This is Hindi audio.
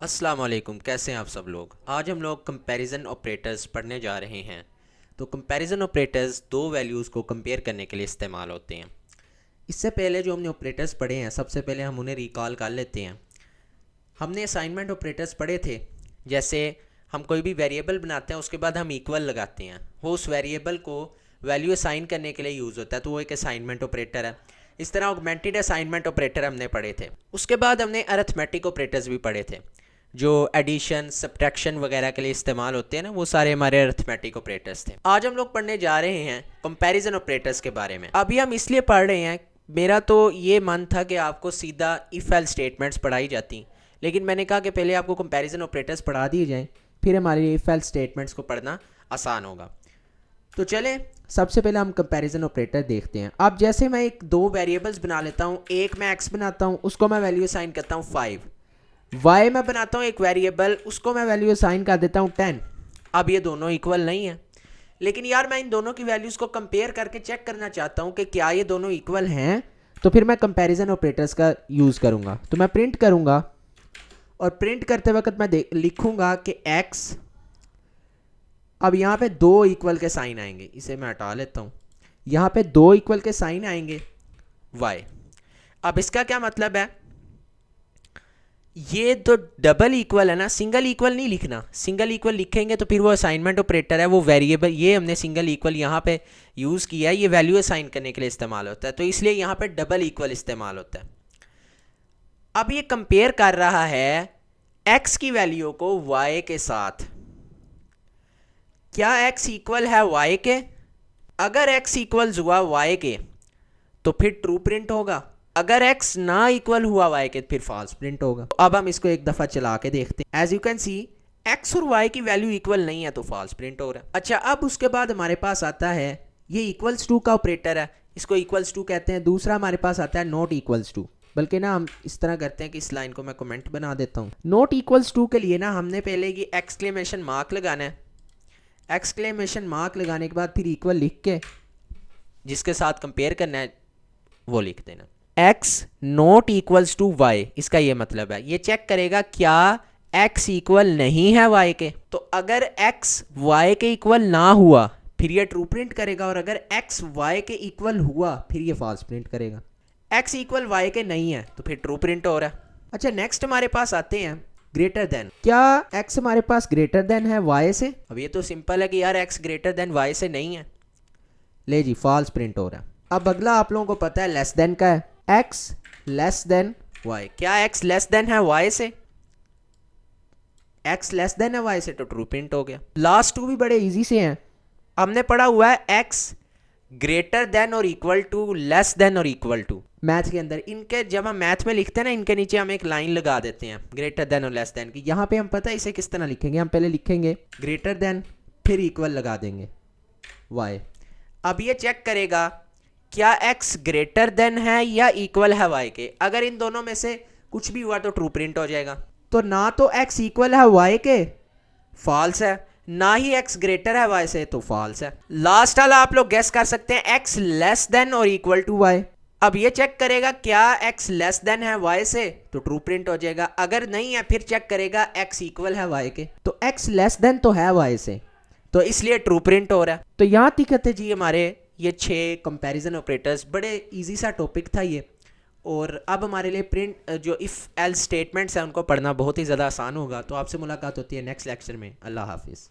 अस्सलाम वालेकुम, कैसे हैं आप सब लोग। आज हम लोग कंपैरिजन ऑपरेटर्स पढ़ने जा रहे हैं। तो कंपैरिजन ऑपरेटर्स दो वैल्यूज़ को कंपेयर करने के लिए इस्तेमाल होते हैं। इससे पहले जो हमने ऑपरेटर्स पढ़े हैं, सबसे पहले हम उन्हें रिकॉल कर लेते हैं। हमने असाइनमेंट ऑपरेटर्स पढ़े थे, जैसे हम कोई भी वेरिएबल बनाते हैं, उसके बाद हम इक्वल लगाते हैं, वो उस वेरिएबल को वैल्यू असाइन करने के लिए यूज़ होता है, तो वो एक असाइनमेंट ऑपरेटर है। इस तरह ऑगमेंटेड असाइनमेंट ऑपरेटर हमने पढ़े थे। उसके बाद हमने अरिथमेटिक ऑपरेटर्स भी पढ़े थे, जो एडिशन सब्ट्रैक्शन वगैरह के लिए इस्तेमाल होते हैं ना, वो सारे हमारे अरिथमेटिक ऑपरेटर्स थे। आज हम लोग पढ़ने जा रहे हैं कंपैरिजन ऑपरेटर्स के बारे में। अभी हम इसलिए पढ़ रहे हैं, मेरा तो ये मन था कि आपको सीधा इफ एल्स स्टेटमेंट्स पढ़ाई जाती, लेकिन मैंने कहा कि पहले आपको कंपैरिजन ऑपरेटर्स पढ़ा दिए जाएं, फिर हमारे इफ एल्स स्टेटमेंट्स को पढ़ना आसान होगा। तो चले सबसे पहले हम कंपैरिजन ऑपरेटर देखते हैं। अब जैसे मैं एक दो वेरिएबल्स बना लेता हूँ, एक मैं एक्स बनाता हूँ, उसको मैं वैल्यू असाइन करता हूँ 5। वाई मैं बनाता हूँ एक वेरिएबल, उसको मैं वैल्यू असाइन कर देता हूँ 10। अब ये दोनों इक्वल नहीं है, लेकिन यार मैं इन दोनों की वैल्यूज़ को कंपेयर करके चेक करना चाहता हूँ कि क्या ये दोनों इक्वल हैं। तो फिर मैं कंपैरिजन ऑपरेटर्स का यूज़ करूँगा। तो मैं प्रिंट करूँगा, और प्रिंट करते वक्त मैं लिखूँगा कि x, अब यहाँ पे दो इक्वल के साइन आएंगे, इसे मैं हटा लेता हूँ। यहाँ पे दो इक्वल के साइन आएंगे y। अब इसका क्या मतलब है, ये तो डबल इक्वल है ना, सिंगल इक्वल नहीं लिखना। सिंगल इक्वल लिखेंगे तो फिर वो असाइनमेंट ऑपरेटर है, वो वेरिएबल, ये हमने सिंगल इक्वल यहाँ पे यूज़ किया है, ये वैल्यू असाइन करने के लिए इस्तेमाल होता है, तो इसलिए यहाँ पे डबल इक्वल इस्तेमाल होता है। अब ये कंपेयर कर रहा है x की वैल्यू को y के साथ। क्या x इक्वल है y के? अगर x इक्वल्स हुआ y के तो फिर ट्रू प्रिंट होगा, अगर x ना इक्वल हुआ y के फिर फॉल्स प्रिंट होगा। तो अब हम इसको एक दफ़ा चला के देखते हैं। As you can see x और y की वैल्यू इक्वल नहीं है, तो फॉल्स प्रिंट हो रहा है। अच्छा, अब उसके बाद हमारे पास आता है ये इक्वल्स टू का ऑपरेटर है, इसको इक्वल्स टू कहते हैं। दूसरा हमारे पास आता है नॉट इक्वल्स टू, बल्कि ना हम इस तरह करते हैं कि इस लाइन को मैं कमेंट बना देता हूँ। नॉट इक्वल्स टू के लिए ना हमने पहले ये एक्सक्लेमेशन मार्क लगाना है। एक्सक्लेमेशन मार्क लगाने के बाद फिर इक्वल लिख के जिसके साथ कंपेयर करना है वो लिख देना। x not equals to y, इसका ये मतलब है, ये चेक करेगा क्या x इक्वल नहीं है y के। तो अगर x y के इक्वल ना हुआ फिर ये ट्रू प्रिंट करेगा, और अगर x y के इक्वल हुआ फिर ये फॉल्स प्रिंट करेगा। x इक्वल y के नहीं है तो फिर ट्रू प्रिंट हो रहा है। अच्छा, नेक्स्ट हमारे पास आते हैं ग्रेटर देन। क्या x हमारे पास ग्रेटर देन है y से? अब ये तो सिंपल है कि यार x ग्रेटर देन y से नहीं है, ले जी फॉल्स प्रिंट हो रहा है। अब अगला आप लोगों को पता है लेस देन का है, x लेस देन y। क्या x लेस देन है y से? x लेस देन है y से, तो ट्रू प्रिंट हो गया। लास्ट टू भी बड़े इजी से हैं। हमने पढ़ा हुआ है x ग्रेटर देन और इक्वल टू, लेस देन और इक्वल टू। मैथ के अंदर इनके जब हम मैथ में लिखते हैं ना, इनके नीचे हम एक लाइन लगा देते हैं ग्रेटर देन और लेस देन की। यहाँ पे हम पता है इसे किस तरह लिखेंगे, हम पहले लिखेंगे ग्रेटर देन, फिर इक्वल लगा देंगे y। अब ये चेक करेगा क्या x ग्रेटर देन है या इक्वल है y के। अगर इन दोनों में से कुछ भी हुआ तो ट्रू प्रिंट हो जाएगा। तो ना तो x इक्वल है y के, फॉल्स है, ना ही x ग्रेटर है y से, तो फॉल्स है। लास्ट वाला आप लोग गेस कर सकते हैं, x लेस देन और इक्वल टू y। अब ये चेक करेगा क्या x लेस देन है y से, तो ट्रू प्रिंट हो जाएगा। अगर नहीं है फिर चेक करेगा x इक्वल है y के, तो x लेस देन तो है y से, तो इसलिए ट्रू प्रिंट हो रहा है। तो यहाँ तक जी हमारे ये 6 कंपैरिजन ऑपरेटर्स, बड़े इजी सा टॉपिक था ये। और अब हमारे लिए प्रिंट जो इफ़ एल्स स्टेटमेंट्स हैं उनको पढ़ना बहुत ही ज़्यादा आसान होगा। तो आपसे मुलाकात होती है नेक्स्ट लेक्चर में। अल्लाह हाफिज़।